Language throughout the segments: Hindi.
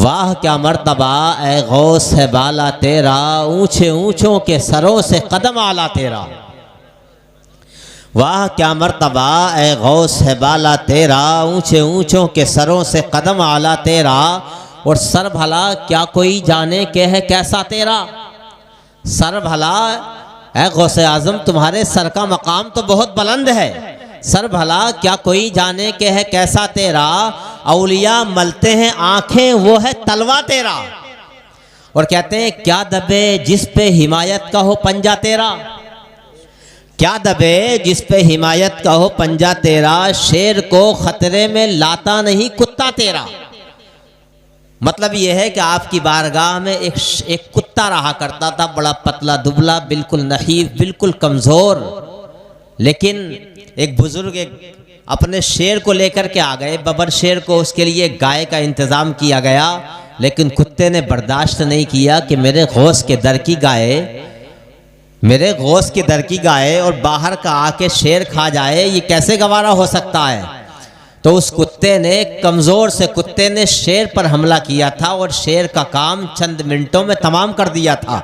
वाह क्या मर्तबा ए गौस है बाला तेरा, ऊंचे ऊंचों के सरों से कदम आला तेरा। वाह क्या मर्तबा ए गौस है बाला तेरा, ऊंचे ऊंचों के सरों से कदम आला तेरा। और सर भला क्या कोई जाने के है कैसा तेरा। सर भला ए गौस आज़म तुम्हारे सर का मकाम तो बहुत बुलंद है। सर भला क्या कोई जाने के है कैसा तेरा। औलिया मलते हैं आंखें वो है तलवा तेरा। और कहते हैं क्या दबे जिस पे हिमायत का हो पंजा तेरा। क्या दबे जिस पे हिमायत का हो पंजा तेरा। शेर को खतरे में लाता नहीं कुत्ता तेरा। मतलब यह है कि आपकी बारगाह में एक कुत्ता रहा करता था, बड़ा पतला दुबला, बिल्कुल नहीफ, बिल्कुल कमज़ोर। लेकिन एक बुजुर्ग अपने शेर को लेकर के आ गए, बबर शेर को। उसके लिए गाय का इंतज़ाम किया गया, लेकिन कुत्ते ने बर्दाश्त नहीं किया कि मेरे गौस के दर की गाय, मेरे गौस के दर की गाय और बाहर का आके शेर खा जाए, ये कैसे गवारा हो सकता है। तो उस कुत्ते ने, कमज़ोर से कुत्ते ने शेर पर हमला किया था और शेर का काम चंद मिनटों में तमाम कर दिया था।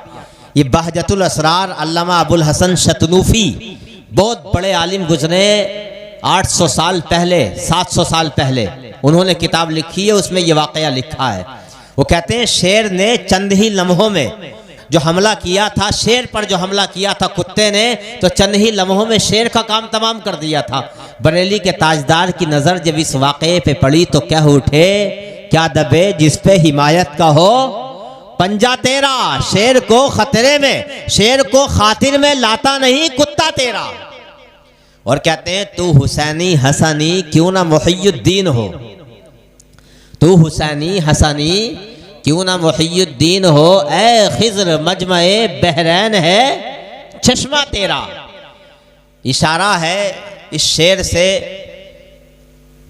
ये बहजतुल असरार अल्लामा अबुल हसन शतनूफ़ी, बहुत बड़े आलिम गुजरे 800 साल पहले, 700 साल पहले उन्होंने किताब लिखी है, उसमें ये वाक़या लिखा है। वो कहते हैं शेर ने चंद ही लम्हों में जो हमला किया था, शेर पर जो हमला किया था कुत्ते ने, तो चंद ही लम्हों में शेर का काम तमाम कर दिया था। बरेली के ताजदार की नज़र जब इस वाक़े पे पड़ी तो कह उठे क्या दबे जिस पे हिमायत का हो पंजा तेरा। शेर को खतरे में, शेर को खातिर में लाता नहीं कुत्ता तेरा। और कहते हैं तू हुसैनी हसनी क्यों ना मुहियुद्दीन हो। तू हुसैनी हसनी क्यों ना मुहियुद्दीन हो। ए खिज़्र मजमए बहरैन है चश्मा तेरा। इशारा है इस शेर से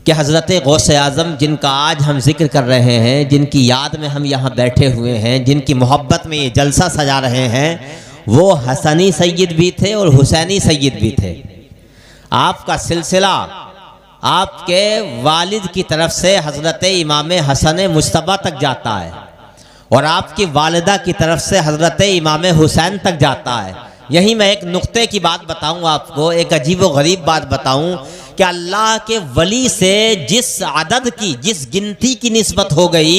कि हज़रत गौसे आज़म, जिनका आज हम जिक्र कर रहे हैं, जिनकी याद में हम यहाँ बैठे हुए हैं, जिनकी मोहब्बत में ये जलसा सजा रहे हैं, वो हसनी सैयद भी थे और हुसैनी सैयद भी थे। आपका सिलसिला आपके वालिद की तरफ से हज़रत इमाम हसन मुज्तबा तक जाता है और आपकी वालिदा की तरफ से हज़रत इमाम हुसैन तक जाता है। यही मैं एक नुक्ते की बात बताऊं आपको, एक अजीब व गरीब बात बताऊं कि अल्लाह के वली से जिस अदद की, जिस गिनती की निस्बत हो गई,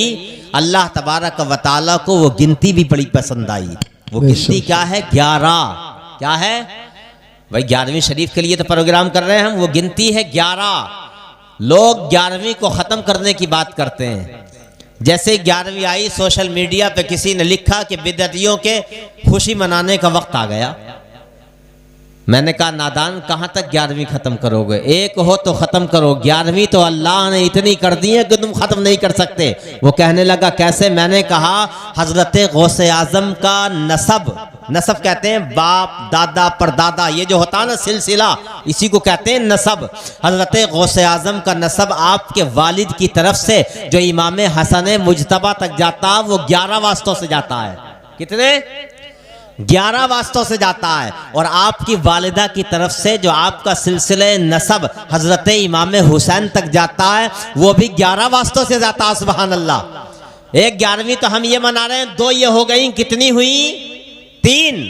अल्लाह तबारक व तआला को वो गिनती भी बड़ी पसंद आई। वो गिनती क्या है? 11। क्या है भाई? 11वीं शरीफ के लिए तो प्रोग्राम कर रहे हैं हम। वो गिनती है 11। लोग 11वीं को ख़त्म करने की बात करते हैं। जैसे 11वीं आई, सोशल मीडिया पे किसी ने लिखा कि बिदअतियों के खुशी मनाने का वक्त आ गया। मैंने कहा नादान, कहाँ तक 11वीं ख़त्म करोगे? एक हो तो ख़त्म करो। 11वीं तो अल्लाह ने इतनी कर दी है कि तुम ख़त्म नहीं कर सकते। वो कहने लगा कैसे? मैंने कहा हज़रत गौसे आज़म का नसब, नसब कहते हैं बाप दादा परदादा, ये जो होता है ना सिलसिला, इसी को कहते हैं नसब। हज़रत गौसे आज़म का नसब आपके वालिद की तरफ से जो इमाम हसन मुज्तबा तक जाता, वो 11 वास्तों से जाता है। कितने? 11 वास्तों से जाता है। और आपकी वालिदा की तरफ से जो आपका सिलसिले नसब हज़रत इमाम हुसैन तक जाता है, वो भी 11 वास्तों से जाता है। सुभान अल्लाह। एक 11वीं तो हम ये मना रहे हैं, 2 ये हो गई, कितनी हुई? 3।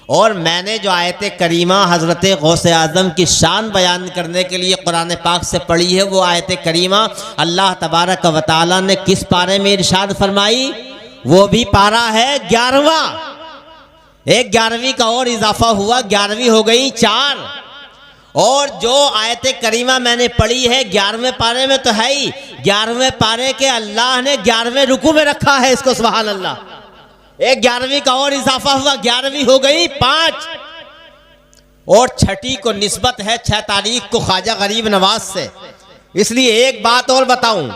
और मैंने जो आयत करीमा हज़रत गौसे आज़म की शान बयान करने के लिए कुरान पाक से पढ़ी है, वो आयत करीमा अल्लाह तबारक व तआला ने किस पारे में इरशाद फरमाई? वो भी पारा है 11वां। एक 11वीं का और इजाफा हुआ, 11वीं हो गई 4। और जो आयत करीमा मैंने पढ़ी है 11वें पारे में तो है ही। 11वें पारे के अल्लाह ने 11वें रुकू में रखा है इसको। सुभान अल्लाह। एक 11वीं का और इजाफा हुआ, 11वीं हो गई 5। और 6ठी को निस्बत है 6 तारीख को ख्वाजा गरीब नवाज से। इसलिए एक बात और बताऊं,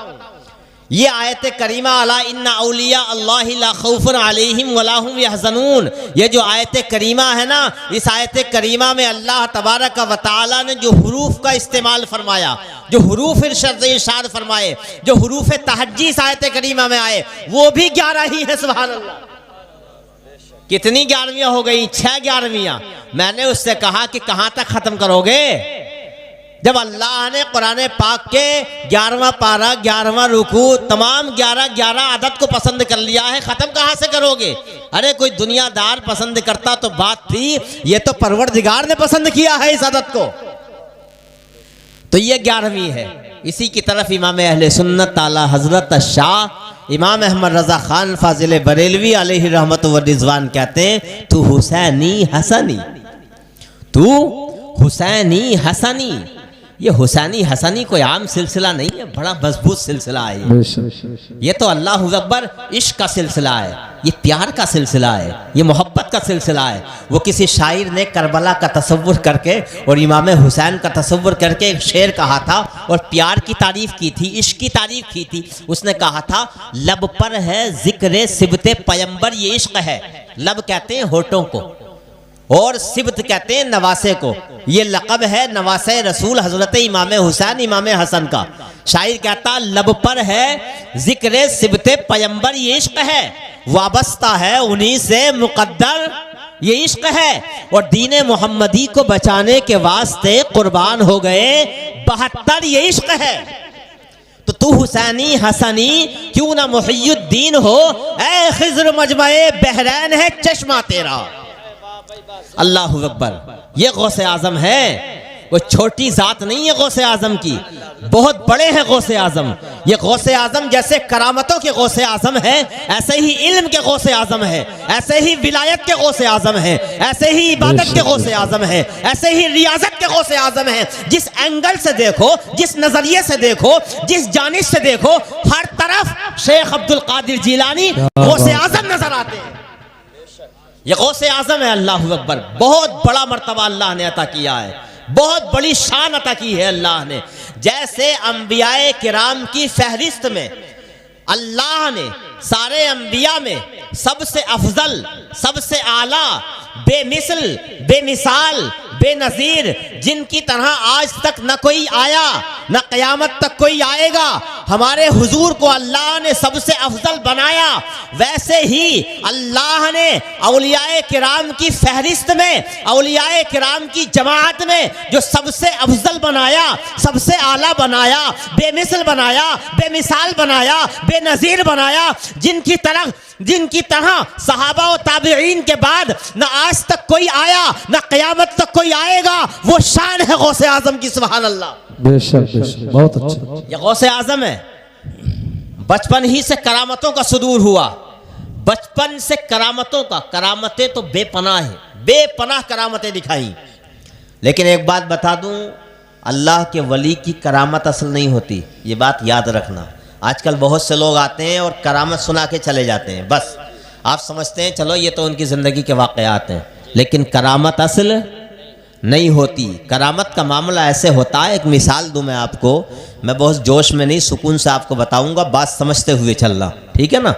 ये आयत करीमा अला इन्ना औलिया अल्लाहि ला खौफुन अलैहिम वला हुम यहज़नून, ये जो आयत करीमा है ना, इस आयत करीमा में अल्लाह तबारक व तआला ने जो हुरूफ का इस्तेमाल फरमाया, जो हुरूफ इरशाद फरमाए, जो हुरूफ तहज्जी इस आयत करीमा में आए, वो भी 11 ही है। सुभान अल्लाह। कितनी 11वीं हो गई? 6 11वीं। मैंने उससे कहा कि कहां तक खत्म करोगे? जब अल्लाह ने कुरान पाक के 11वां पारा 11वां रुकू तमाम 11 आदत को पसंद कर लिया है, ख़त्म कहाँ से करोगे? अरे कोई दुनियादार पसंद करता तो बात थी, ये तो परवरदिगार ने पसंद किया है इस आदत को। तो ये 11वीं है। इसी की तरफ इमाम अहले सुन्नत आला हजरत शाह इमाम अहमद रजा खान फाजिल बरेलवी अलैहि रहमत व रिजवान कहते हैं, तू हुसैनी हसनी, तू हुसैनी हसनी। ये हुसैनी हसनी कोई आम सिलसिला नहीं है, बड़ा मजबूत सिलसिला है। ये तो अल्लाह अकबर इश्क का सिलसिला है, ये प्यार का सिलसिला है, ये मोहब्बत का सिलसिला है। वो किसी शायर ने करबला का तसव्वुर करके और इमाम हुसैन का तसव्वुर करके एक शेर कहा था और प्यार की तारीफ की थी, इश्क की तारीफ की थी। उसने कहा था, लब पर है जिक्र सिबते पैगंबर, ये इश्क है। लब कहते हैं होठों को और सिबत कहते हैं नवासे को। ये लक़ब है नवासे रसूल हजरत इमाम हुसैन इमाम हसन का। शायर कहता, लब पर है जिक्र सिबते पैगंबर, ये इश्क है, वाबस्ता है उन्हीं से मुकद्दर, ये इश्क है। और दीन मोहम्मदी को बचाने के वास्ते कुर्बान हो गए 72, ये इश्क है। तो तू हुसैनी हसनी क्यों ना मुहियुद्दीन हो, ऐ खिज़्र मजमए बहरैन है चश्मा तेरा। अल्लाह अकबर। ये गौसे आजम है, कोई छोटी जात नहीं है गौसे आजम की, बहुत बड़े हैं गौसे आजम। ये गौसे आजम जैसे करामतों के गौसे आजम है, ऐसे ही इल्म के गौसे आजम है, ऐसे ही विलायत के गौसे आजम है, ऐसे ही इबादत के गौसे आजम है, ऐसे ही रियाजत के गौसे आजम है। जिस एंगल से देखो, जिस नजरिए से देखो, जिस जानिब से देखो, हर तरफ शेख अब्दुल कादिर जिलानी गौसे आजम नजर आते हैं। ये गौसे आजम है। अल्लाह अकबर। बहुत बड़ा मर्तबा अल्लाह ने अता किया है, बहुत बड़ी शान अता की है अल्लाह ने। जैसे अंबियाए किराम की फहरिस्त में अल्लाह ने सारे अंबिया में सबसे अफजल, सबसे आला, बेमिसल, बेमिसाल, बेनजीर, जिनकी तरह आज तक न कोई आया न क़यामत तक कोई आएगा, हमारे हुजूर को अल्लाह ने सबसे अफजल बनाया। वैसे ही अल्लाह ने औलियाए किराम की फहरिस्त में, औलियाए किराम की जमात में जो सबसे अफजल बनाया, सबसे आला बनाया, बेमिसल बनाया, बेमिसाल बनाया, बेनजीर बनाया, जिनकी तरह सहाबा और ताबिईन के बाद न आज तक कोई आया न क़यामत तक कोई आएगा, वो शान है गौसे आजम की। सुभान अल्लाह। बेशक बेशक, बहुत अच्छा। ये गौसे आजम है। बचपन ही से करामतों का सुदूर हुआ, बचपन से करामतों का, करामतें तो बेपनाह है, बेपनाह करामतें दिखाई। लेकिन एक बात बता दूं, अल्लाह के वली की करामत असल नहीं होती, ये बात याद रखना। आजकल बहुत से लोग आते हैं और करामत सुना के चले जाते हैं, बस आप समझते हैं चलो ये तो उनकी ज़िंदगी के वाक़यात हैं, लेकिन करामत असल नहीं होती। करामत का मामला ऐसे होता है, एक मिसाल दूं मैं आपको, मैं बहुत जोश में नहीं, सुकून से आपको बताऊंगा, बात समझते हुए चलना, ठीक है ना।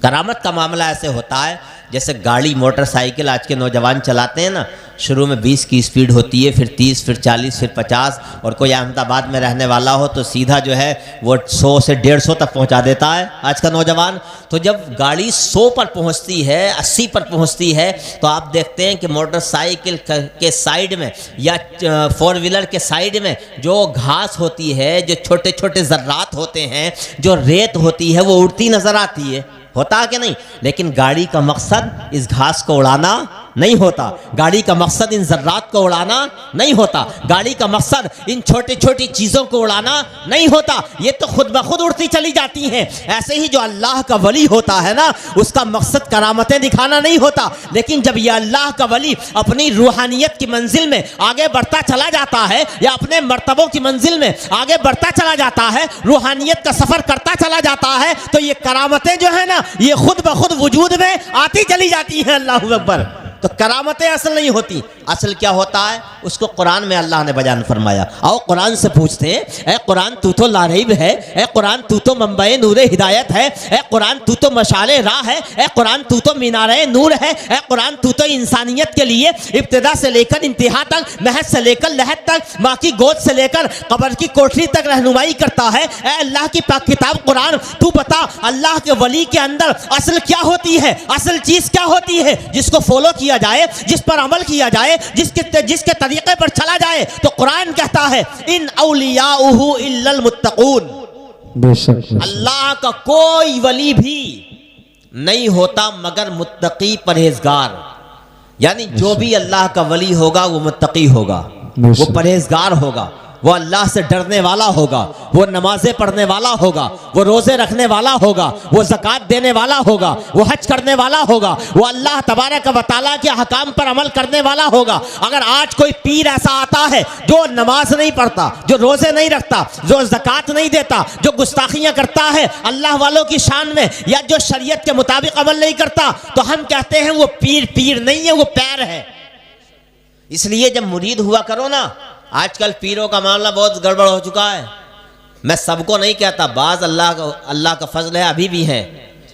करामत का मामला ऐसे होता है जैसे गाड़ी मोटरसाइकिल आज के नौजवान चलाते हैं ना, शुरू में 20 की स्पीड होती है, फिर 30, फिर 40, फिर 50, और कोई अहमदाबाद में रहने वाला हो तो सीधा जो है वो 100 से 150 तक पहुंचा देता है आज का नौजवान। तो जब गाड़ी 100 पर पहुंचती है, 80 पर पहुंचती है, तो आप देखते हैं कि मोटरसाइकिल के साइड में या 4 व्हीलर के साइड में जो घास होती है, जो छोटे छोटे ज़र्रात होते हैं, जो रेत होती है, वो उड़ती नज़र आती है, होता कि नहीं। लेकिन गाड़ी का मकसद इस घास को उड़ाना नहीं होता, गाड़ी का मकसद इन ज़र्रात को उड़ाना नहीं होता, गाड़ी का मकसद इन छोटी छोटी चीज़ों को उड़ाना नहीं होता, ये तो खुद ब खुद उड़ती चली जाती हैं। ऐसे ही जो अल्लाह का वली होता है ना, उसका मकसद करामतें दिखाना नहीं होता, लेकिन जब ये अल्लाह का वली अपनी रूहानियत की मंजिल में आगे बढ़ता चला जाता है, या अपने मर्तबों की मंजिल में आगे बढ़ता चला जाता है, रूहानियत का सफ़र करता चला जाता है, तो ये करामतें जो है ना, ये खुद ब खुद वजूद में आती चली जाती हैं। अल्लाह अकबर। तो करामतें असल नहीं होती, असल क्या होता है उसको कुरान में अल्लाह ने बयान फरमाया। आओ कुरान से पूछते हैं, ए कुरान तू तो लारैब है, ए कुरान तू तो मंबए नूरे हिदायत है, ए कुरान तू तो मशाले राह है, ए कुरान तू तो मीनारे नूर है, ए कुरान तू तो इंसानियत के लिए इब्तिदा से लेकर इंतहा तक, महज से लेकर लहद तक, माँ की गोद से लेकर कब्र की कोठरी तक रहनुमाई करता है। ए अल्लाह की पाक किताब कुरान, तू बता अल्लाह के वली के अंदर असल क्या होती है, असल चीज़ क्या होती है जिसको फॉलो किया किया जाए, जिस पर अमल किया जाए, जिसके तरीके पर चला जाए, तो कुरान कहता है इन औलियाउहु इल्लल मुत्तकून, बेशक अल्लाह का कोई वली भी नहीं होता मगर मुत्तकी परहेजगार। यानी जो भी अल्लाह का वली होगा वो मुत्तकी होगा, वो परहेजगार होगा, वो अल्लाह से डरने वाला होगा, वो नमाजें पढ़ने वाला होगा, वो रोजे रखने वाला होगा, वो ज़कात देने वाला होगा, वो हज करने वाला होगा, वो अल्लाह तबारक व तआला के अहकाम पर अमल करने वाला होगा। अगर आज कोई पीर ऐसा आता है जो नमाज नहीं पढ़ता, जो रोजे नहीं रखता, जो ज़कात नहीं देता, जो गुस्ताखियाँ करता है अल्लाह वालों की शान में, या जो शरीयत के मुताबिक अमल नहीं करता, तो हम कहते हैं वो पीर नहीं है, वो पैर है। इसलिए जब मुरीद हुआ करो ना, आजकल पीरों का मामला बहुत गड़बड़ हो चुका है। मैं सबको नहीं कहता, बाज अल्लाह का फजल है, अभी भी हैं,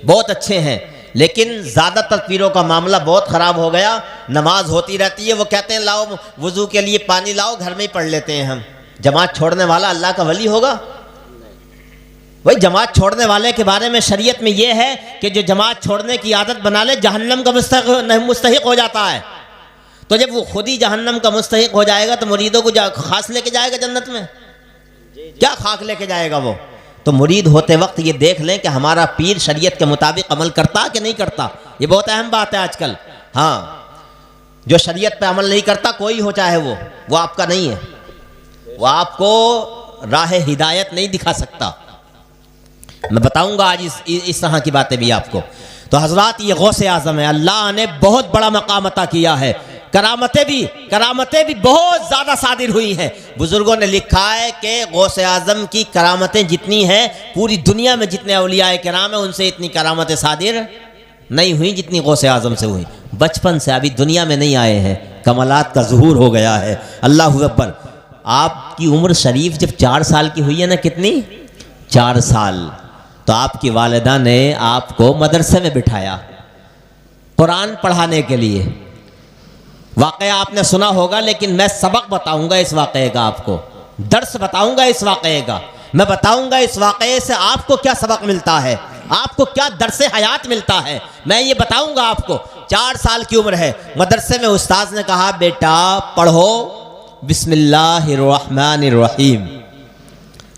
बहुत अच्छे हैं, लेकिन ज़्यादातर पीरों का मामला बहुत ख़राब हो गया। नमाज होती रहती है, वो कहते हैं लाओ वज़ू के लिए पानी लाओ, घर में ही पढ़ लेते हैं हम। जमात छोड़ने वाला अल्लाह का वली होगा? वही जमात छोड़ने वाले के बारे में शरीयत में ये है कि जो जमात छोड़ने की आदत बना ले जहन्नम का मुस्तहिक हो जाता है। तो जब वो खुद ही जहन्नम का मुस्तहिक हो जाएगा तो मुरीदों को खास लेके जाएगा जन्नत में? क्या खाक लेके जाएगा वो? तो मुरीद होते वक्त ये देख लें कि हमारा पीर शरीयत के मुताबिक अमल करता कि नहीं करता। ये बहुत अहम बात है आजकल। हाँ, जो शरीयत पे अमल नहीं करता, कोई हो चाहे वो आपका नहीं है, वो आपको राह हिदायत नहीं दिखा सकता। मैं बताऊंगा आज इस तरह की बातें भी आपको। तो हजरात, ये गौसे आजम है, अल्लाह ने बहुत बड़ा मकाम अता किया है। करामतें भी बहुत ज़्यादा सादिर हुई हैं। बुजुर्गों ने लिखा है कि गौसे आजम की करामतें जितनी हैं, पूरी दुनिया में जितने औलियाए किराम हैं उनसे इतनी करामतें सादिर नहीं हुई जितनी गौसे आजम से हुई। बचपन से अभी दुनिया में नहीं आए हैं, कमालात का ज़ुहूर हो गया है। अल्लाहु अकबर। आपकी उम्र शरीफ जब 4 साल की हुई है ना, कितनी? 4 साल, तो आपकी वालिदा ने आपको मदरसे में बिठाया कुरान पढ़ाने के लिए। वाक़या आपने सुना होगा, लेकिन मैं सबक बताऊंगा इस वाक़े का, आपको दर्स बताऊंगा इस वाक़े का। मैं बताऊंगा इस वाक़े से आपको क्या सबक मिलता है, आपको क्या दर्से हयात मिलता है, मैं ये बताऊंगा आपको। 4 साल की उम्र है, मदरसे में उस्ताद ने कहा बेटा पढ़ो बिस्मिल्लाहिर्रहमानिर्रहीम।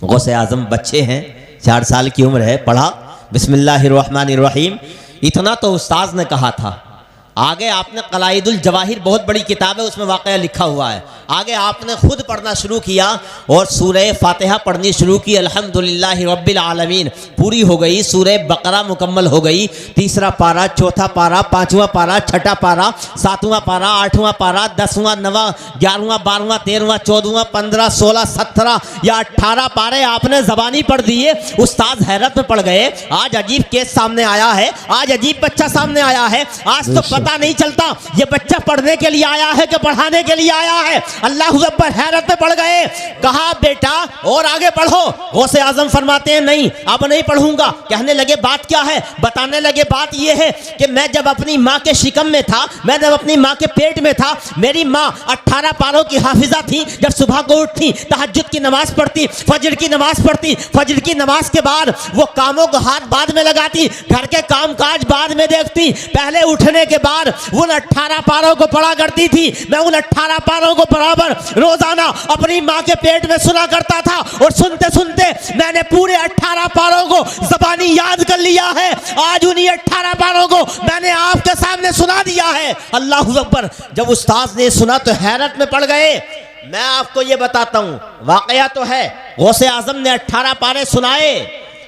गौसे आज़म बच्चे हैं, 4 साल की उम्र है, पढ़ा बिस्मिल्लाहिर्रहमानिर्रहीम। इतना तो उस्ताद ने कहा था। आगे आपने कलाइदुल जवाहिर, बहुत बड़ी किताब है, उसमें वाक़या लिखा हुआ है। आगे आपने खुद पढ़ना शुरू किया और सूरह फातिहा पढ़नी शुरू की। अल्हम्दुलिल्लाहि रब्बिल आलमीन पूरी हो गई, सूरह बकरा मुकम्मल हो गई। 3रा पारा, 4था पारा, 5वां पारा, 6ठा पारा, 7वां पारा, 8वां पारा, 10वां, 9वां, 11वां, 12वां, 13वां, 14वां, 15, 16, 17 या 18 पारे आपने ज़बानी पढ़ दिए। उस्ताद हैरत में पड़ गए। आज अजीब केस सामने आया है, आज अजीब बच्चा सामने आया है। आज तो पता नहीं चलता ये बच्चा पढ़ने के लिए आया है कि पढ़ाने के लिए आया है। अल्लाह अकबर, हैरत में पड़ गए। कहा बेटा और आगे पढ़ो। गौसे आजम फरमाते हैं नहीं, अब नहीं पढ़ूंगा। कहने लगे बात क्या है? बताने लगे बात ये है कि मैं जब अपनी माँ के शिकम में था, मैं जब अपनी माँ के पेट में था, मेरी माँ 18 पारों की हाफिजा थी। जब सुबह को उठती, तहज्जुद की नमाज पढ़ती, फजर की नमाज पढ़ती, फजर की नमाज के बाद वो कामों को हाथ बाद में लगाती, घर के काम काज बाद में देखती। पहले उठने के बाद उन 18 पारों को पढ़ा करती थी। मैं उन 18 पारों को बराबर रोजाना अपनी माँ के पेट में सुना करता था और सुनते सुनते मैंने पूरे 18 पारों को ज़बानी याद कर लिया है। आज उन्हीं 18 पारों को मैंने आपके सामने सुना दिया है। अल्लाहु अकबर। जब उस्ताद ने सुना तो हैरत में पड़ गए। मैं आपको ये बताता हूँ, वाकया तो है, गौसे आजम ने 18 पारे सुनाए,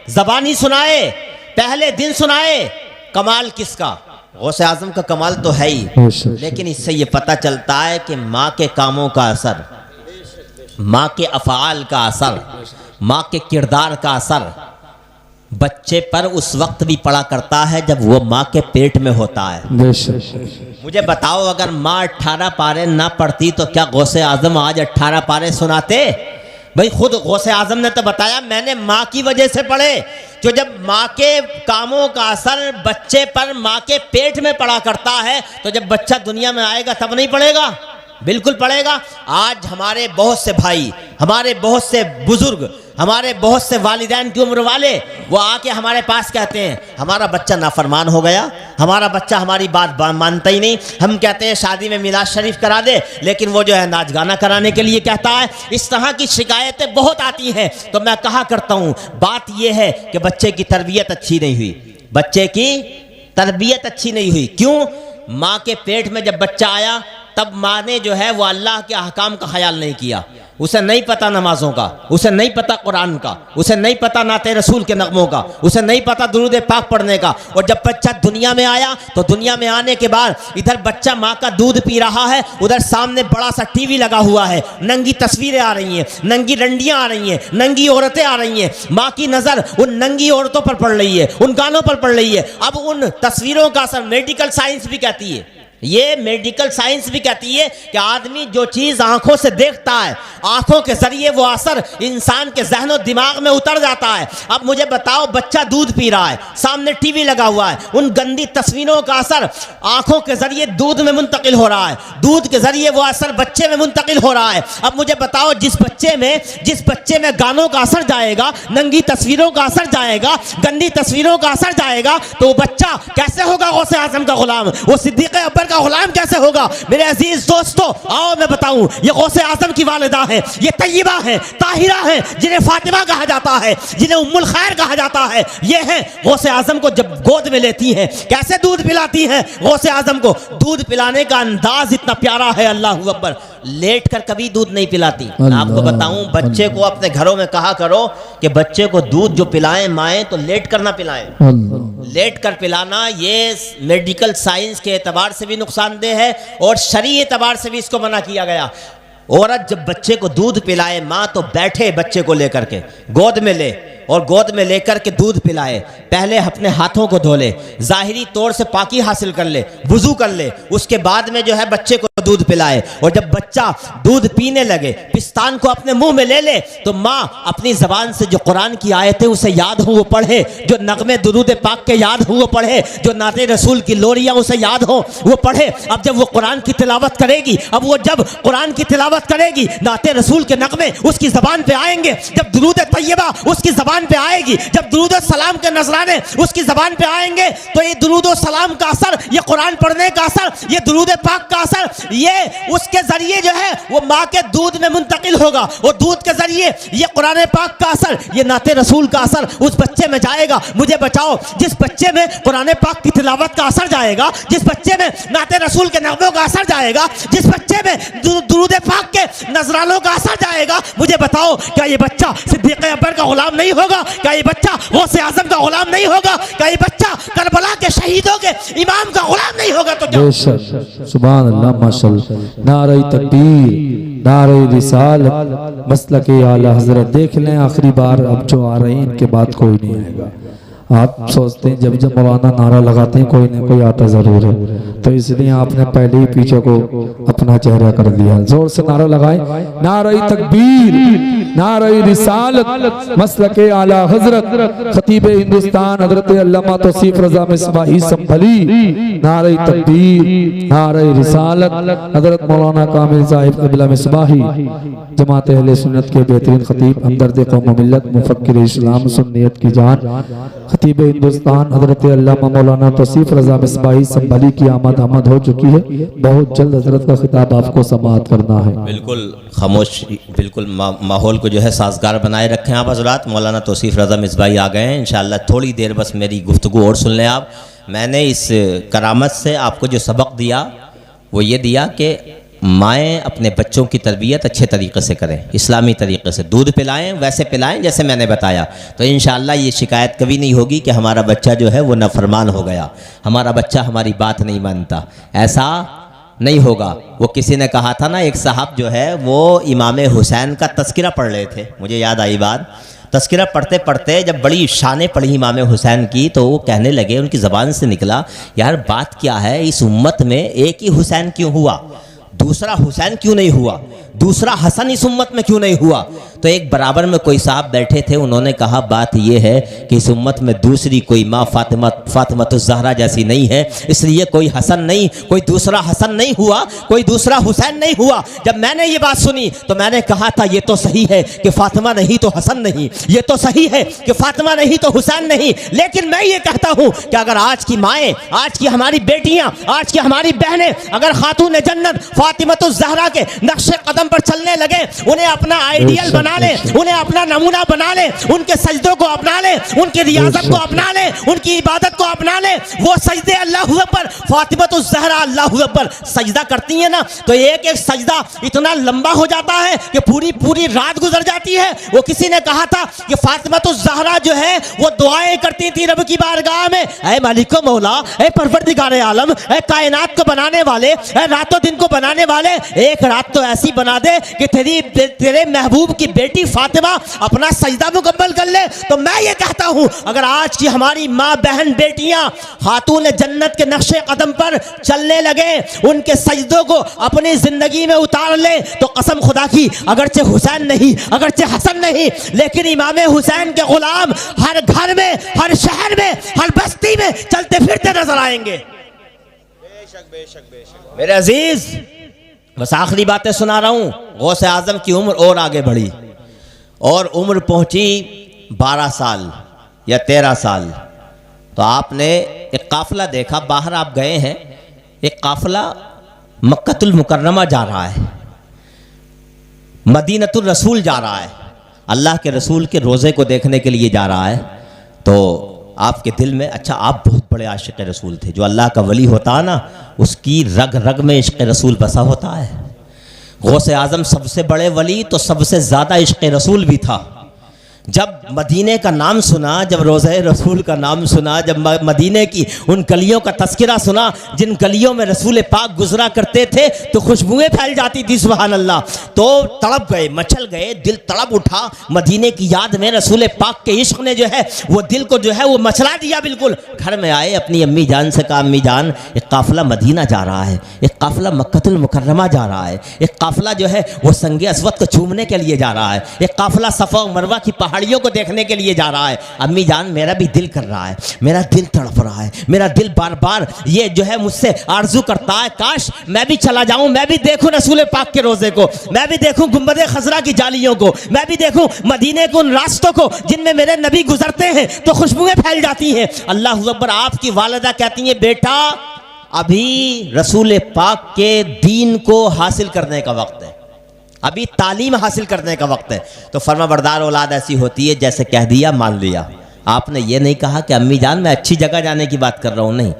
ज़बानी सुनाए, पहले दिन सुनाए। कमाल किसका? गौसे आजम का कमाल तो है ही, लेकिन इससे ये पता चलता है कि माँ के कामों का असर, माँ के अफ़आल का असर, माँ के किरदार का असर बच्चे पर उस वक्त भी पड़ा करता है जब वो माँ के पेट में होता है। मुझे बताओ, अगर माँ 18 पारे ना पढ़ती तो क्या गौसे आजम आज 18 पारे सुनाते? भाई खुद गौसे आजम ने तो बताया मैंने माँ की वजह से पढ़े। जो जब माँ के कामों का असर बच्चे पर माँ के पेट में पड़ा करता है, तो जब बच्चा दुनिया में आएगा तब नहीं पड़ेगा? बिल्कुल पड़ेगा। आज हमारे बहुत से भाई, हमारे बहुत से बुजुर्ग, हमारे बहुत से वालिदैन की उम्र वाले वो आके हमारे पास कहते हैं हमारा बच्चा नाफरमान हो गया, हमारा बच्चा हमारी बात मानता ही नहीं। हम कहते हैं शादी में मिलाद शरीफ करा दे, लेकिन वो जो है नाच गाना कराने के लिए कहता है। इस तरह की शिकायतें बहुत आती हैं। तो मैं कहा करता हूँ, बात यह है कि बच्चे की तरबियत अच्छी नहीं हुई, बच्चे की तरबियत अच्छी नहीं हुई। क्यों? माँ के पेट में जब बच्चा आया तब माँ ने जो है वो अल्लाह के अहकाम का ख्याल नहीं किया। उसे नहीं पता नमाजों का, उसे नहीं पता कुरान का, उसे नहीं पता नाते रसूल के नगमों का, उसे नहीं पता दुरूद पाक पढ़ने का। और जब बच्चा दुनिया में आया तो दुनिया में आने के बाद इधर बच्चा माँ का दूध पी रहा है, उधर सामने बड़ा सा टीवी लगा हुआ है, नंगी तस्वीरें आ रही हैं, नंगी रंडियाँ आ रही हैं, नंगी औरतें आ रही हैं। माँ की नज़र उन नंगी औरतों पर पड़ रही है, उन गानों पर पड़ रही है। अब उन तस्वीरों का असर मेडिकल साइंस भी कहती है, ये मेडिकल साइंस भी कहती है कि आदमी जो चीज़ आंखों से देखता है, आंखों के जरिए वो असर इंसान के ज़हन दिमाग में उतर जाता है। अब मुझे बताओ, बच्चा दूध पी रहा है, सामने टीवी लगा हुआ है, उन गंदी तस्वीरों का असर आंखों के जरिए दूध में मुंतकिल हो रहा है, दूध के जरिए वो असर बच्चे में मुंतकिल हो रहा है। अब मुझे बताओ, जिस बच्चे में गानों का असर जाएगा, नंगी तस्वीरों का असर जाएगा, गंदी तस्वीरों का असर जाएगा, तो बच्चा कैसे होगा गौसे आज़म का गुलाम? वो सिद्दीक़ अकबर का गुलाम कैसे होगा? मेरे अजीज दोस्तों, आओ मैं बताऊं, ये गौसे आजम की वालिदा है, ये तय्यबा है, ताहिरा है, जिन्हें फातिमा कहा जाता है, जिन्हें उम्मुल खैर कहा जाता है। ये है गौसे आजम को जब गोद में लेती हैं कैसे दूध पिलाती हैं। गौसे आजम को दूध पिलाने का अंदाज इतना प्यारा है, अल्लाहू अकबर। लेट कर कभी दूध नहीं पिलाती। मैं आपको बताऊं, बच्चे को अपने घरों में कहा करो कि बच्चे को दूध जो पिलाएं माएँ तो लेट कर ना पिलाएं। लेट कर पिलाना ये मेडिकल साइंस के एतबार से भी नुकसानदेह है और शरई एतबार से भी इसको मना किया गया। औरत जब बच्चे को दूध पिलाए, माँ तो बैठे बच्चे को लेकर के गोद में ले और गोद में लेकर के दूध पिलाए। पहले अपने हाथों को धो ले, ज़ाहिरी तौर से पाकी हासिल कर ले, वुज़ू कर ले, उसके बाद में जो है बच्चे को दूध पिलाए। और जब बच्चा दूध पीने लगे, पिस्तान को अपने मुंह में ले ले, तो माँ अपनी ज़बान से जो कुरान की आयतें उसे याद हो वो पढ़े, जो नगमे दुरूद पाक के याद हो वो पढ़े, जो नाते रसूल की लोरियाँ उसे याद हो वो पढ़े। अब जब वो कुरान की तिलावत करेगी, अब वो जब कुरान की तिलावत करेगी, नाते रसूल के नगमे उसकी ज़बान पे आएंगे, जब दुरूद तय्यबा उसकी ज़बान पे आएगी, जब दुरूद सलाम के नजराने उसकी ज़बान पे आएंगे, तो ये दुरूद सलाम का असर, ये कुरान पढ़ने का असर, ये दुरूद पाक का असर, ये उसके जरिए जो है वो माँ के दूध में मुंतकिल होगा। और दूध के जरिए ये कुरान पाक का असर, ये नाते रसूल का असर उस बच्चे में जाएगा। मुझे बचाओ, जिस बच्चे में कुरान पाक की तिलावत का असर जाएगा, जिस बच्चे में नाते रसूल के नगमों का असर जाएगा, जिस बच्चे में दुरूद पाक के नजरानों का असर जाएगा, मुझे बताओ क्या ये बच्चा सिद्दीक़ अकबर का गुलाम नहीं होगा? क्या ये बच्चा गौसे आज़म का गुलाम नहीं होगा? क्या ये बच्चा करबला के शहीदों के इमाम का गुलाम नहीं होगा? तो बेशक, सुभान अल्लाह, माशाअल्लाह, नारे तकबीर, नारे रिसालत, मसलके आला हजरत। देख लें आखिरी बार अब जो आ रहे हैं इनके बाद कोई नहीं आएगा। आप सोचते हैं जब जब मौलाना नारा लगाते हैं कोई ना कोई आता जरूर है, तो इसलिए आपने पहले ही पीछे को अपना चेहरा कर दिया। जोर से नारा लगाए, नारे तकबीर, नारे रिसालत, मसलके आला हजरत खतीब हिंदुस्तान हजरत अल्लामा तौसीफ रजा मिसबाही संभली। नारे तकबीर, नारे रिसालत, हजरत मौलाना कामिल साहिब क़िबला मिसबाही, जमात अहले सुन्नत के बेहतरीन खतीब, हमदर्द कौम मिल्लत, मुफक्किर इस्लाम, सुन्नियत की जान, खतीब हिंदुस्तान हजरत अल्लामा मौलाना तौसीफ रजा मिसबाही संभली की आमद हो चुकी है। बहुत जल्द हजरत का खिताब आपको समाअत करना है। बिल्कुल खामोश, बिल्कुल माहौल को जो है साजगार बनाए रखें आप हजरात। मौलाना तौसीफ रजा मिसबाही आ गए हैं, इंशाअल्लाह थोड़ी देर बस मेरी गुफ्तगू और सुन लें आप। मैंने इस करामत से आपको जो सबक दिया वो ये दिया कि माएँ अपने बच्चों की तरबियत अच्छे तरीक़े से करें, इस्लामी तरीक़े से दूध पिलाएं, वैसे पिलाएं जैसे मैंने बताया। तो इंशाअल्लाह ये शिकायत कभी नहीं होगी कि हमारा बच्चा जो है वो नाफरमान हो गया, हमारा बच्चा हमारी बात नहीं मानता, ऐसा नहीं होगा। वो किसी ने कहा था ना, एक साहब जो है वो इमाम हुसैन का तज़किरा पढ़ रहे थे, मुझे याद आई बात। तज़किरा पढ़ते पढ़ते जब बड़ी शानें पढ़ी इमाम हुसैन की, तो वो कहने लगे, उनकी ज़बान से निकला, यार बात क्या है, इस उम्मत में एक ही हुसैन क्यों हुआ, दूसरा हुसैन क्यों नहीं हुआ? दूसरा हसन इस उम्मत में क्यों नहीं हुआ? तो एक बराबर में कोई साहब बैठे थे, उन्होंने कहा बात यह है कि इस उम्मत में दूसरी कोई माँ फातिमा जैसी नहीं है, इसलिए कोई हसन नहीं, कोई दूसरा हसन नहीं हुआ, कोई दूसरा हुसैन नहीं हुआ। जब मैंने ये बात सुनी तो मैंने कहा था ये तो सही है कि फातिमा नहीं तो हसन नहीं, ये तो सही है कि फातिमा नहीं तो हुसैन नहीं, लेकिन मैं ये कहता हूं कि अगर आज की माएँ, आज की हमारी बेटियां, आज की हमारी बहनें अगर खातून जन्नत फातिमा ज़हरा के नक्शे कदम पर चलने लगे, उन्हें अपना आइडियल बना ले, उन्हें अपना नमूना बना ले, उनके सजदों को अपना ले, उनकी रियाजत को अपना ले, उनकी इबादत को अपना ले, वो सजदे अल्लाहु अकबर फातिमा ज़हरा अल्लाहु अकबर सजदा करती है ना, तो एक एक सजदा इतना लंबा हो जाता है कि पूरी पूरी रात गुजर जाती है। वो किसी ने कहा था कि फातिमा ज़हरा जो है वो दुआएं करती थी रब की बारगाह में, ऐ मालिक मौला, ऐ परवरदिगार आलम, ऐ कायनात को बनाने वाले, ऐ रातों दिन को बनाने वाले, एक रात तो ऐसी बना दे कि तेरे महबूब की बेटी फातिमा अपना सजदा मुकम्मल कर ले। तो मैं ये कहता हूं अगर आज की हमारी माँ बहन बेटियां खातून जन्नत के नक्शे कदम पर चलने लगे, उनके सजदों को अपनी जिंदगी में उतार ले, तो कसम खुदा की अगरचे हुसैन नहीं, अगरचे हसन नहीं, लेकिन इमाम हुसैन के गुलाम हर घर में, हर शहर में, हर बस्ती में चलते फिरते नजर आएंगे। बेशक बेशक बेशक मेरे अजीज, बस आखिरी बातें सुना रहा हूं। गौसे आजम की उम्र और आगे बढ़ी और उम्र पहुंची 12 साल या 13 साल। तो आपने एक काफिला देखा, बाहर आप गए हैं, एक काफिला मक्कतुल मुकर्रमा जा रहा है, मदीनतुल रसूल जा रहा है, अल्लाह के रसूल के रोज़े को देखने के लिए जा रहा है। तो आपके दिल में, अच्छा आप बहुत बड़े आशिक़ रसूल थे, जो अल्लाह का वली होता है ना उसकी रग रग में इश्क़ रसूल बसा होता है। गौसे आज़म सबसे बड़े वली तो सबसे ज़्यादा इश्क़ रसूल भी था। जब मदीने का नाम सुना, जब रोज़े रसूल का नाम सुना, जब मदीने की उन गलियों का तस्करा सुना जिन गलियों में रसूल पाक गुजरा करते थे, तो खुशबुएं फैल जाती थी, सुभान अल्लाह। तो तड़प गए, मचल गए, दिल तड़प उठा मदीने की याद में। रसूल पाक के इश्क ने जो है वो दिल को जो है वो मचला दिया बिल्कुल। घर में आए, अपनी अम्मी जान से कहा, अम्मी जान एक काफ़िला मदीना जा रहा है, एक काफ़िला मक्कतुल मुकर्रमा जा रहा है, एक काफ़िला जो है वो संगे अस्वद को चूमने के लिए जा रहा है, एक काफ़िला सफ़ा और मरवा की पहाड़ियों को देखने के लिए जा रहा है। अम्मी जान मेरा भी दिल कर रहा है, मेरा दिल तड़प रहा है, मेरा दिल बार बार ये जो है मुझसे आरजू करता है, काश मैं भी चला जाऊं, मैं भी देखूं रसूल पाक के रोज़े को, मैं भी देखूं गुंबदे खजरा की जालियों को, मैं भी देखूं मदीने के उन रास्तों को जिनमें मेरे नबी गुजरते हैं, तो खुशबुएं फैल जाती हैं। अल्लाह अकबर। आपकी वालिदा कहती हैं, बेटा अभी रसूल पाक के दीन को हासिल करने का वक्त है, अभी तालीम हासिल करने का वक्त है। तो फर्माबरदार औलाद ऐसी होती है जैसे कह दिया मान लिया। आपने ये नहीं कहा कि अम्मी जान मैं अच्छी जगह जाने की बात कर रहा हूँ, नहीं,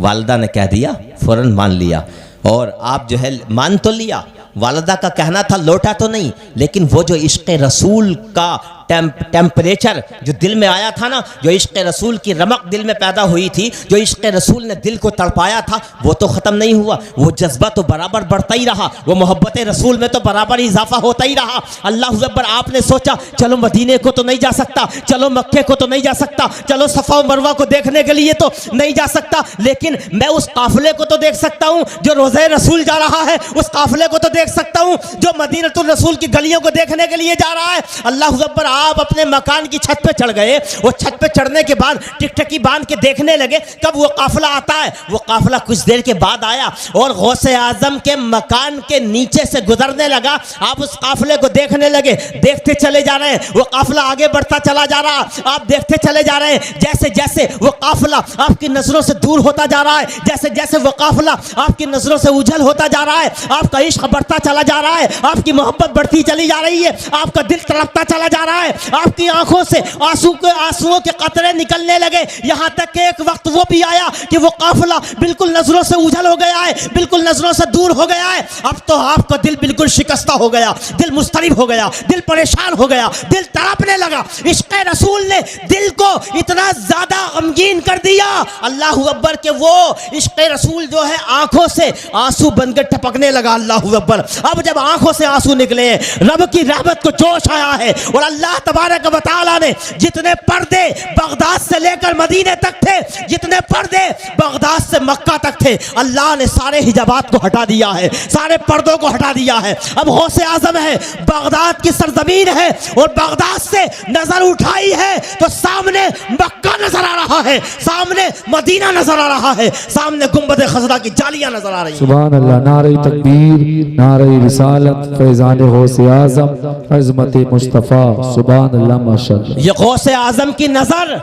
वालिदा ने कह दिया फ़ौरन मान लिया। और आप जो है मान तो लिया, वालिदा का कहना था लौटा तो नहीं, लेकिन वो जो इश्क़ रसूल का टेम्परेचर जो दिल में आया था ना, जो इश्क़ रसूल की रमक दिल में पैदा हुई थी, जो इश्क़ रसूल ने दिल को तड़पाया था, वो तो ख़त्म नहीं हुआ, वो जज्बा तो बराबर बढ़ता ही रहा, वो मोहब्बत रसूल में तो बराबर इजाफा होता ही रहा। अल्लाह अकबर। आपने सोचा चलो मदीने को तो नहीं जा सकता, चलो मक्के को तो नहीं जा सकता, चलो सफ़ा और मरवा को देखने के लिए तो नहीं जा सकता, लेकिन मैं उस काफ़िले को तो देख सकता हूँ जो रोज़े रसूल जा रहा है, उस काफ़िले को तो देख सकता हूँ जो मदीनतुल रसूल की गलियों को देखने के लिए जा रहा है। अल्लाह अकबर। आप अपने मकान की छत पे चढ़ गए, वो छत पे चढ़ने के बाद टिकटकी बांध के देखने लगे कब वो काफिला आता है। वो काफिला कुछ देर के बाद आया और गौसे आजम के मकान के नीचे से गुजरने लगा। आप उस काफिले को देखने लगे, देखते चले जा रहे हैं, वो काफिला आगे बढ़ता चला जा रहा, आप देखते चले जा रहे हैं। जैसे जैसे वो काफिला आपकी नजरों से दूर होता जा रहा है, जैसे जैसे वो काफिला आपकी नजरों से उजल होता जा रहा है, आपका इश्क बढ़ता चला जा रहा है, आपकी मोहब्बत बढ़ती चली जा रही है, आपका दिल तड़पता चला जा रहा है, आपकी आंखों से आंसुओं के कतरे निकलने लगे। यहां तक कि एक वक्त वो भी आया कि वो काफिला बिल्कुल नजरों से उजल हो गया है, बिल्कुल नजरों से दूर हो गया है। अब तो आपका दिल बिल्कुल शिकस्ता हो गया, दिल मुस्तरिब हो गया, दिल परेशान हो गया, दिल तड़पने लगा। इश्क़ रसूल ने दिल को इतना ज्यादा गमगीन कर दिया, अल्लाह अकबर, के वो इश्क़ रसूल जो है आंखों से आंसू बनकर टपकने लगा। अल्लाह अकबर। अब जब आंखों से आंसू निकले, रब की रहमत को जोश आया है और अल्लाह अल्लाह तबारक व तआला ने जितने पर्दे बगदाद से लेकर मदीने तक थे, जितने पर्दे बगदाद से मक्का तक थे, अल्लाह ने सारे हिजाबात को हटा दिया है, सारे पर्दों को हटा दिया है। अब गौसे आजम है, बगदाद की सरजमीन है और बगदाद से नजर उठाई है तो सामने मक्का नजर आ रहा है, सामने मदीना नजर आ रहा है, सामने गुंबद खजरा की जालियां नजर आ रही हैं। सुभान अल्लाह, नारे तकबीर, नारे रिसालत, फैजान गौसे आजम, अज़मत मुस्तफ़ा, सुभान अल्लाह माशाअल्लाह। ये गौसे आजम की नजर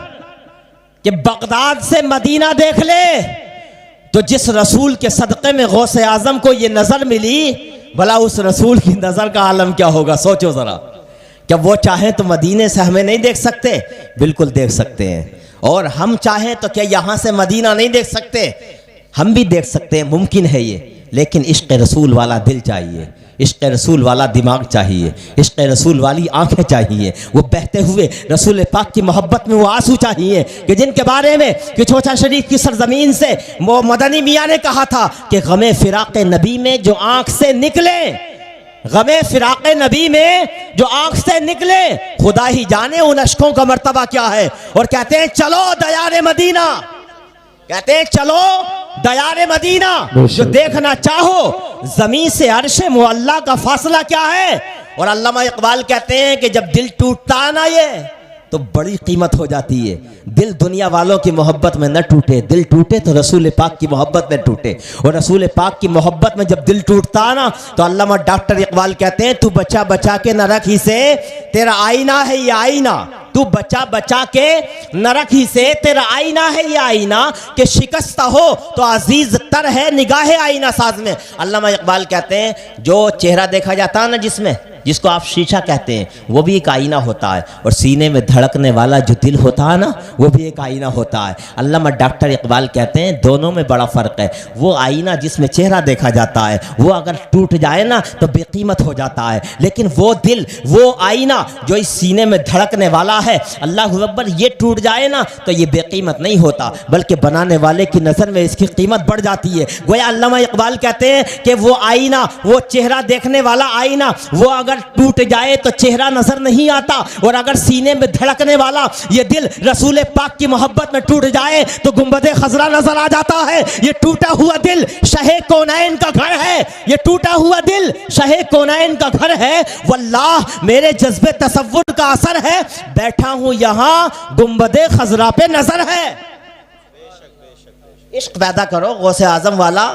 कि बगदाद से मदीना देख ले तो जिस रसूल के सदक़े में गौसे आजम को ये नजर मिली, भला उस रसूल की नजर का आलम क्या होगा, सोचो जरा। क्या वो चाहें तो मदीने से हमें नहीं देख सकते? बिल्कुल देख सकते हैं। और हम चाहें तो क्या यहाँ से मदीना नहीं देख सकते? हम भी देख सकते हैं, मुमकिन है ये। लेकिन इश्क़ रसूल वाला दिल चाहिए, इश्क़ रसूल वाला दिमाग चाहिए, इश्क़ रसूल वाली आंखें चाहिए, वो बहते हुए रसूल पाक की मोहब्बत में वो आंसू चाहिए कि जिनके बारे में कि चोचा शरीफ की सरजमीन से वो मदनी मियाँ ने कहा था कि गमे फिराक़ नबी में जो आंख से निकले, गमे फिराक़ नबी में जो आंख से निकले, खुदा ही जाने उन अश्कों का मर्तबा क्या है। और कहते हैं चलो दयारे मदीना, कहते हैं चलो दयारे मदीना, जो देखना चाहो जमीन से अर्शे मुअल्ला का फासला क्या है। और अल्लामा इकबाल कहते हैं कि जब दिल टूटता है ना ये तो बड़ी कीमत हो जाती है। दिल दुनिया वालों की मोहब्बत में न टूटे, दिल टूटे तो रसूल पाक की मोहब्बत में टूटे। और रसूल पाक की मोहब्बत में जब दिल टूटता है ना तो अल्लामा डॉक्टर इकबाल कहते हैं तू बचा बचा के न रख ही से तेरा आईना है ये आईना, तू बचा बचा के न रख ही से तेरा आईना है ये आईना, कि शिकस्ता हो तो अजीज तर है निगाहे आईना साज में। अल्लामा इकबाल कहते हैं जो चेहरा देखा जाता है ना जिसमें, जिसको आप शीशा कहते हैं, वो भी एक आईना होता है। और सीने में धड़कने वाला जो दिल होता है ना वो भी एक आईना होता है। अल्लामा डॉक्टर इकबाल कहते हैं दोनों में बड़ा फ़र्क है। वो आईना जिसमें चेहरा देखा जाता है वो अगर टूट जाए ना तो बेकीमत हो जाता है, लेकिन वो दिल, वो आईना जो इस सीने में धड़कने वाला है, अल्लाह अकबर, ये टूट जाए ना तो ये बेकीमत नहीं होता, बल्कि बनाने वाले की नज़र में इसकी कीमत बढ़ जाती है। गोया अल्लामा इकबाल कहते हैं कि वो आईना, वो चेहरा देखने वाला आईना, वो अगर टूट जाए तो चेहरा नजर नहीं आता, और अगर सीने में धड़कने वाला ये दिल रसूल पाक की मोहब्बत में टूट जाए तो गुंबद खजरा नजर आ जाता है। ये टूटा हुआ दिल शहे कौनैन का घर है, ये टूटा हुआ दिल शहे कौनैन का घर है। वल्लाह मेरे जज्बे तसव्वुर का असर है, बैठा हूं यहां गुंबद खजरा पे नजर है। इश्क पैदा करो गौसे आजम वाला,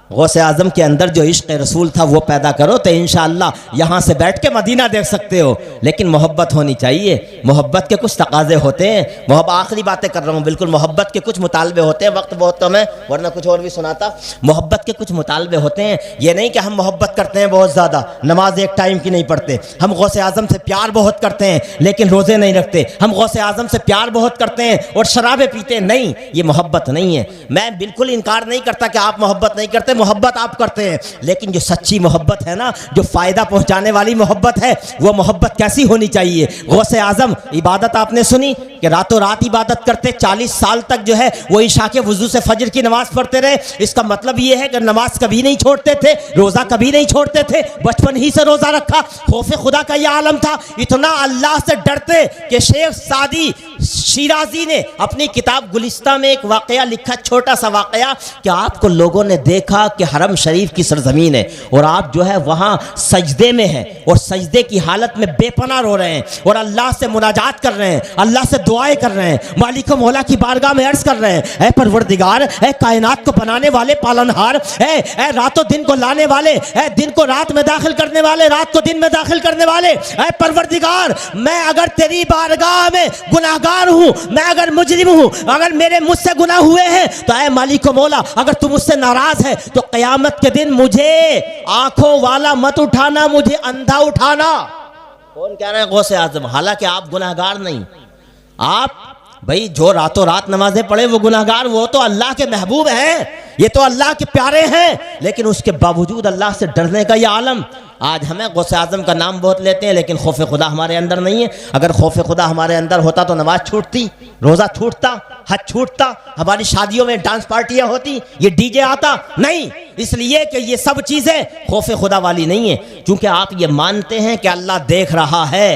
गौसे आजम के अंदर जो इश्क़ रसूल था वो पैदा करो तो इंशाअल्लाह यहाँ से बैठ के मदीना देख सकते हो। लेकिन मोहब्बत होनी चाहिए, मोहब्बत के कुछ तकाजे होते हैं। मोहब्बत, आखिरी बातें कर रहा हूँ, बिल्कुल मोहब्बत के कुछ मुतालबे होते हैं। वक्त बहुत कम है वरना कुछ और भी सुनाता। मोहब्बत के कुछ मुतालबे होते हैं। ये नहीं कि हम मोहब्बत करते हैं बहुत ज़्यादा, नमाज एक टाइम की नहीं पढ़ते। हम गौसे आजम से प्यार बहुत करते हैं लेकिन रोज़े नहीं रखते। हम गौसे आजम से प्यार बहुत करते हैं और शराबें पीते हैं। नहीं, ये मोहब्बत नहीं है। मैं बिल्कुल इनकार नहीं करता कि आप मोहब्बत नहीं करते, मोहब्बत आप करते हैं, लेकिन जो सच्ची मोहब्बत है ना, जो फायदा पहुंचाने वाली मोहब्बत है, वो मोहब्बत कैसी होनी चाहिए। गौसे आजम, इबादत आपने सुनी कि रातों रात इबादत करते, 40 साल तक जो है वो इशा के वुजू से फजर की नमाज पढ़ते रहे। इसका मतलब ये है कि नमाज कभी नहीं छोड़ते थे, रोजा कभी नहीं छोड़ते थे, बचपन ही से रोजा रखा। खौफ खुदा का यह आलम था, इतना अल्लाह से डरते कि शेख सादी शिराजी ने अपनी किताब गुलिस्ता में एक वाकया लिखा, छोटा सा वाकया, कि आपको लोगों ने देखा कि हरम शरीफ की सरजमीन है और आप जो है वहां सजदे में हैं और सजदे की हालत में बेपनाह रो रहे हैं और अल्लाह से मुनाजात कर रहे हैं, अल्लाह से दुआएं कर रहे हैं, मालिक मौला की बारगाह में अर्ज कर रहे हैं, ऐ परवरदिगार, ऐ कायनात को बनाने वाले पालनहार, ऐ रातों दिन को लाने वाले, ऐ दिन को रात में दाखिल करने वाले, रात को दिन में दाखिल करने वाले, ऐ परवरदिगार, मैं अगर तेरी बारगाह में गुनाहगार हूं, मैं अगर मुजरिम हूं, अगर मेरे मुझसे गुनाह हुए हैं तो ऐ मालिक मौला, अगर तू मुझसे नाराज है तो क़यामत के दिन मुझे आंखों वाला मत उठाना, मुझे अंधा उठाना। कौन कह रहे हैं गौसे आजम? हालांकि आप गुनाहगार नहीं, आप भाई जो रातों रात नमाजें पढ़े वो गुनाहगार, वो तो अल्लाह के महबूब हैं, ये तो अल्लाह के प्यारे हैं, लेकिन उसके बावजूद अल्लाह से डरने का ये आलम। आज हमें गौसे आजम का नाम बहुत लेते हैं लेकिन खौफ खुदा हमारे अंदर नहीं है। अगर खौफ खुदा हमारे अंदर होता तो नमाज छूटती, रोज़ा छूटता, हज छूटता, हमारी शादियों में डांस पार्टियां होती, ये डीजे आता नहीं, इसलिए कि ये सब चीज़ें खौफ खुदा वाली नहीं है। क्योंकि आप ये मानते हैं कि अल्लाह देख रहा है,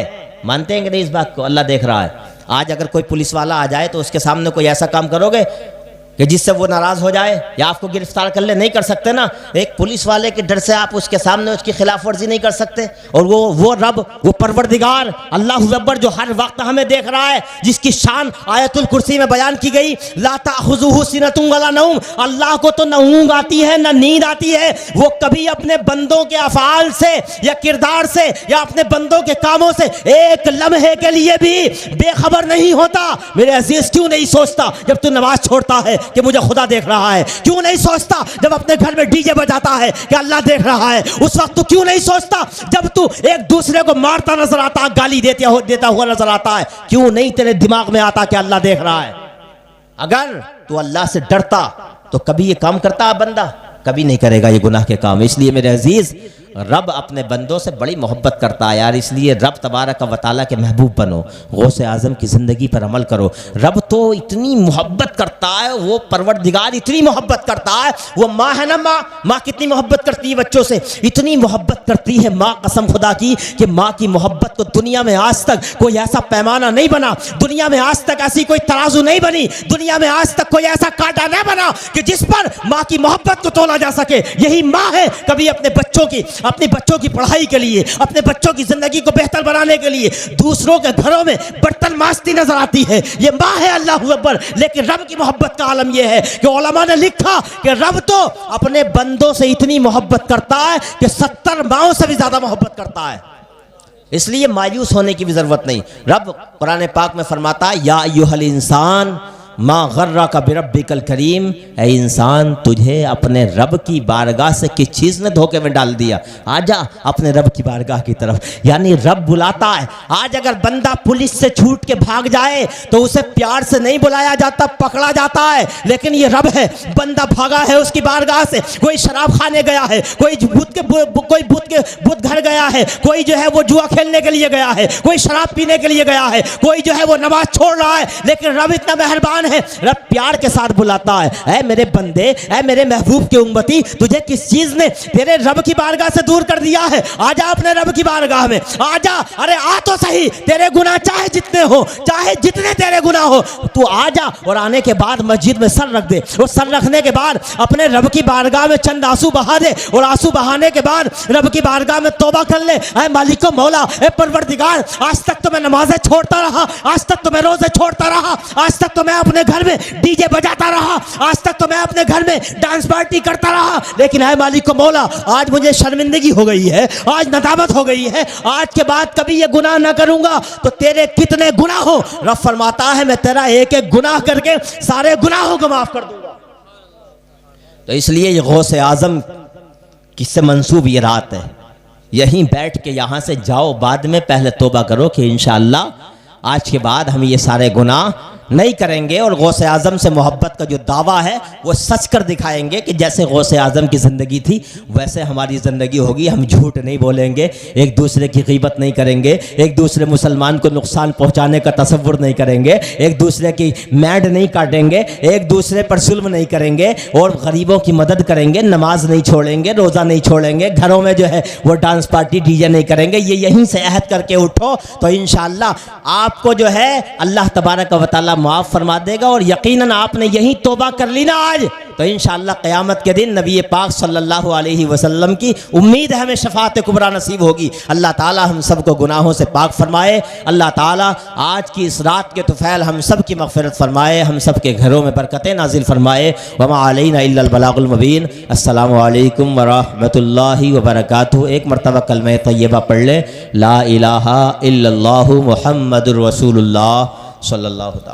मानते हैं कि नहीं इस बात को? अल्लाह देख रहा है। आज अगर कोई पुलिस वाला आ जाए तो उसके सामने कोई ऐसा काम करोगे कि जिससे वो नाराज हो जाए या आपको गिरफ्तार कर ले? नहीं कर सकते ना। एक पुलिस वाले के डर से आप उसके सामने उसकी खिलाफ वर्जी नहीं कर सकते। और वो रब, वो परवरदिगार अल्लाह अकबर जो हर वक्त हमें देख रहा है, जिसकी शान आयतुल कुर्सी में बयान की गई, ला ताखुजुहु सिनतुन वला नौम, अल्लाह को तो न ऊँग आती है न नींद आती है। वो कभी अपने बंदों के अफ़आल से या किरदार से या अपने बंदों के कामों से एक लम्हे के लिए भी बेखबर नहीं होता। मेरे अजीज, क्यों नहीं सोचता जब तू नमाज छोड़ता है कि मुझे खुदा देख रहा है? क्यों नहीं सोचता जब अपने घर में डीजे बजाता है कि अल्लाह देख रहा है? उस वक्त तू क्यों नहीं सोचता जब तू एक दूसरे को मारता नजर आता, गाली देता हुआ नजर आता है? क्यों नहीं तेरे दिमाग में आता कि अल्लाह देख रहा है? अगर तू अल्लाह से डरता तो कभी ये काम करता बंदा? कभी नहीं करेगा ये गुनाह के काम। इसलिए मेरे अजीज, रब अपने बंदों से बड़ी मोहब्बत करता है यार। इसलिए रब तबारक व तआला के महबूब बनो, गौसे आज़म की ज़िंदगी पर अमल करो। रब तो इतनी मोहब्बत करता है, वो परवरदिगार इतनी मोहब्बत करता है। वो माँ है ना, माँ कितनी मोहब्बत करती है बच्चों से, इतनी मोहब्बत करती है माँ, कसम खुदा की, कि माँ की मोहब्बत को दुनिया में आज तक कोई ऐसा पैमाना नहीं बना, दुनिया में आज तक ऐसी कोई तराजू नहीं बनी, दुनिया में आज तक कोई ऐसा कांटा नहीं बना कि जिस पर माँ की मोहब्बत को तोला जा सके। यही माँ है कभी अपने बच्चों की पढ़ाई के लिए, अपने बच्चों की जिंदगी को बेहतर बनाने के लिए दूसरों के घरों में बर्तन मांजती नजर आती है। ये माँ है, अल्लाह अकबर। लेकिन रब की मोहब्बत का आलम यह है कि उलमा ने लिखा कि रब तो अपने बंदों से इतनी मोहब्बत करता है कि 70 माओं से भी ज्यादा मोहब्बत करता है। इसलिए मायूस होने की भी जरूरत नहीं। रब कुरान पाक में फरमाता है, या अय्युहल इंसान मा गर्रा का बिरब्बिकल करीम, ऐ इंसान तुझे अपने रब की बारगाह से किस चीज़ ने धोखे में डाल दिया? आजा अपने रब की बारगाह की तरफ। यानी रब बुलाता है। आज अगर बंदा पुलिस से छूट के भाग जाए तो उसे प्यार से नहीं बुलाया जाता, पकड़ा जाता है। लेकिन ये रब है, बंदा भागा है उसकी बारगाह से, कोई शराब खाने गया है, कोई बुत घर गया है, कोई जो है वो जुआ खेलने के लिए गया है, कोई शराब पीने के लिए गया है, कोई जो है वो नमाज छोड़ रहा है। लेकिन रब इतना मेहरबान है, रब प्यार के साथ बुलाता है, ऐ मेरे बंदे, ऐ मेरे महबूब के उम्मती, तुझे किस चीज ने तेरे रब की बारगाह से दूर कर दिया है? आजा अपने रब की बारगाह में, आजा। अरे आ तो सही, तेरे गुनाह चाहे जितने हो, चाहे जितने तेरे गुनाह हो, तू आजा। और आने के बाद मस्जिद में सर रख दे, और सर रखने के बाद अपने रब की बारगाह में चंद आंसू बहा दे, और आंसू बहाने के बाद रब की बारगाह में तौबा कर ले, ऐ मालिक मौला, ऐ परवरदिगार, आज तक तो मैं नमाजें छोड़ता रहा, आज तक तो मैं रोजे छोड़ता रहा, आज तक तो मैं अपने घर में डीजे बजाता रहा, आज तक तो मैं अपने घर में डांस पार्टी करता रहा, लेकिन है मालिक मौला, आज मुझे शर्मिंदगी हो गई है, आज नदामत हो गई है, आज के बाद कभी ये गुनाह ना करूंगा। तो तेरे कितने गुनाह हो, रब फरमाता है मैं तेरा एक एक गुनाह करके सारे गुनाहों को माफ कर दूंगा। तो इसलिए ये गौसे आजम किससे मंसूब ये रात है, यहीं बैठ के यहां से जाओ, बाद में पहले तौबा करो कि इंशाअल्लाह आज के बाद हम ये सारे गुनाह नहीं करेंगे। और गौसे आज़म से मोहब्बत का जो दावा है वो सच कर दिखाएंगे कि जैसे गौसे आज़म की ज़िंदगी थी वैसे हमारी ज़िंदगी होगी। हम झूठ नहीं बोलेंगे, एक दूसरे की ग़ीबत नहीं करेंगे, एक दूसरे मुसलमान को नुकसान पहुंचाने का तसव्वुर नहीं करेंगे, एक दूसरे की मैड नहीं काटेंगे, एक दूसरे पर जुल्म नहीं करेंगे, और गरीबों की मदद करेंगे, नमाज नहीं छोड़ेंगे, रोज़ा नहीं छोड़ेंगे, घरों में जो है वो डांस पार्टी डीजे नहीं करेंगे। ये यहीं से अहद करके उठो तो इंशाअल्लाह आपको जो है अल्लाह तबारक व तआला माफ़ फरमा देगा। और यकीनन आपने यही तौबा कर ली ना आज, तो इंशाअल्लाह क़यामत के दिन नबी पाक सल्लल्लाहु अलैहि वसल्लम की उम्मीद है हमें शफ़ाअत कुबरा नसीब होगी। अल्लाह ताला हम सब को गुनाहों से पाक फरमाए। अल्लाह ताला आज की इस रात के तुफ़ैल हम सब की मग़फ़िरत फरमाए, हम सब के घरों में बरकतें नाजिल फरमाए। वमा अलैना इल्लल बलागुल मुबीन। अस्सलामु अलैकुम व रहमतुल्लाहि व बरकातुहू। एक मरतबा कलमा तय्यबा पढ़ ले, ला इलाहा इल्लल्लाहु मुहम्मदुर रसूलुल्लाह सल्लल्लाहु अलैहि वसल्लम।